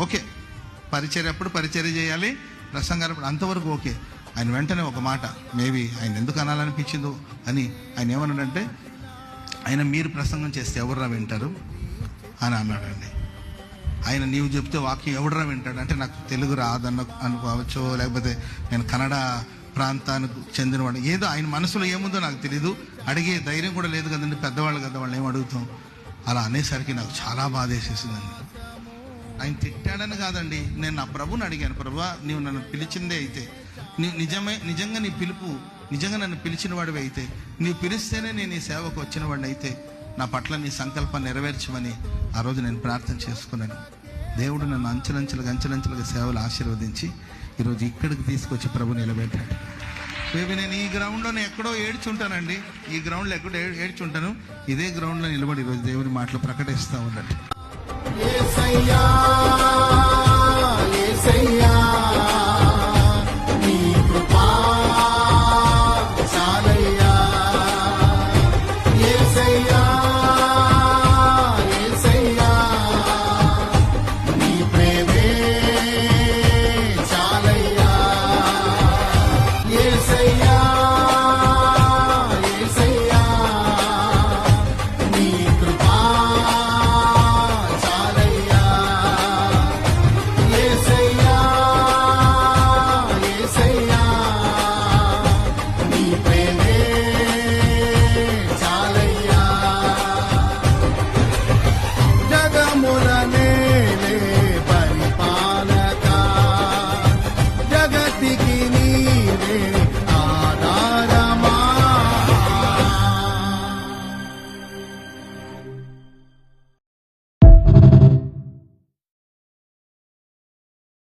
Okay, పరిచర్య అప్పుడు పరిచర్య చేయాలి, ప్రసంగాలు అంతవరకు ఓకే. ఆయన వెంటనే ఒక మాట, మేబీ ఆయన ఎందుకు అనాలనిపించిందో అని ఆయన ఏమన్నాడంటే, ఆయన మీరు ప్రసంగం చేస్తే ఎవరురా వింటారు అని అన్నాడండి. ఆయన నీవు చెప్తే వాక్యం ఎవడరా వింటాడు అంటే, నాకు తెలుగు రాదన్న అనుకోవచ్చు, లేకపోతే నేను కన్నడ ప్రాంతానికి చెందినవాడు, ఏదో ఆయన మనసులో ఏముందో నాకు తెలీదు, అడిగే ధైర్యం కూడా లేదు కదండి, పెద్దవాళ్ళు కదా, వాళ్ళు ఏం అడుగుతాం. అలా అనేసరికి నాకు చాలా బాధ వేసేసిందండి. ఆయన తిట్టాడని కాదండి, నేను నా ప్రభుని అడిగాను, ప్రభువా నీవు నన్ను పిలిచిందే అయితే, నిజంగా నీ పిలుపు, నిజంగా నన్ను పిలిచిన వాడివి అయితే, నీవు పిలిస్తేనే నేను ఈ సేవకు వచ్చిన వాడిని అయితే, నా పట్ల నీ సంకల్పాన్ని నెరవేర్చమని ఆ రోజు నేను ప్రార్థన చేసుకున్నాను. దేవుడు నన్ను అంచెలంచెలుగా సేవలు ఆశీర్వదించి ఈరోజు ఇక్కడికి తీసుకొచ్చి ప్రభు నిలబెట్టాడు. మేబీ నేను ఈ గ్రౌండ్లో ఎక్కడో ఏడ్చుంటానండి, ఈ గ్రౌండ్లో ఎక్కడో ఏడ్చుంటాను, ఇదే గ్రౌండ్లో నిలబడి ఈరోజు దేవుని మాటలు ప్రకటిస్తూ ఉన్నట్టు.